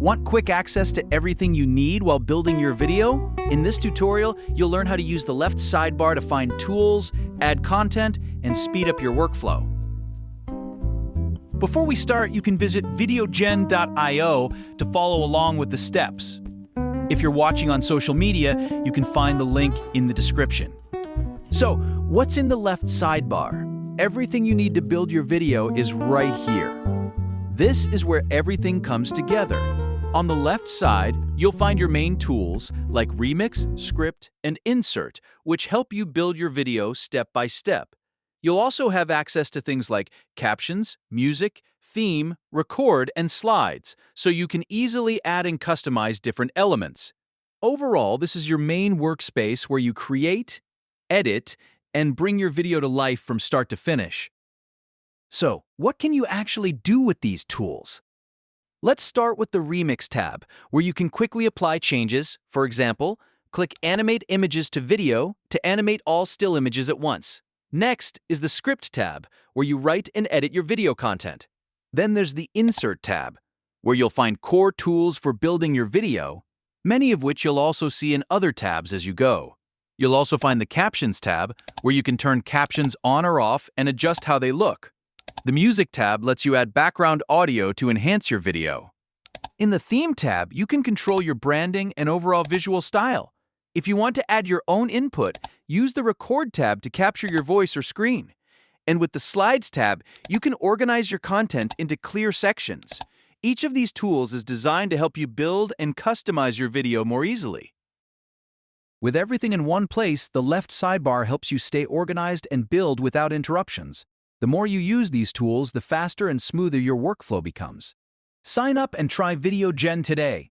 Want quick access to everything you need while building your video? In this tutorial, you'll learn how to use the left sidebar to find tools, add content, and speed up your workflow. Before we start, you can visit VideoGen.io to follow along with the steps. If you're watching on social media, you can find the link in the description. So, what's in the left sidebar? Everything you need to build your video is right here. This is where everything comes together. On the left side, you'll find your main tools like Remix, Script, and Insert, which help you build your video step by step. You'll also have access to things like Captions, Music, Theme, Record, and Slides, so you can easily add and customize different elements. Overall, this is your main workspace where you create, edit, and bring your video to life from start to finish. So, what can you actually do with these tools? Let's start with the Remix tab, where you can quickly apply changes. For example, click Animate Images to Video to animate all still images at once. Next is the Script tab, where you write and edit your video content. Then there's the Insert tab, where you'll find core tools for building your video, many of which you'll also see in other tabs as you go. You'll also find the Captions tab, where you can turn captions on or off and adjust how they look. The Music tab lets you add background audio to enhance your video. In the Theme tab, you can control your branding and overall visual style. If you want to add your own input, use the Record tab to capture your voice or screen. And with the Slides tab, you can organize your content into clear sections. Each of these tools is designed to help you build and customize your video more easily. With everything in one place, the left sidebar helps you stay organized and build without interruptions. The more you use these tools, the faster and smoother your workflow becomes. Sign up and try VideoGen today.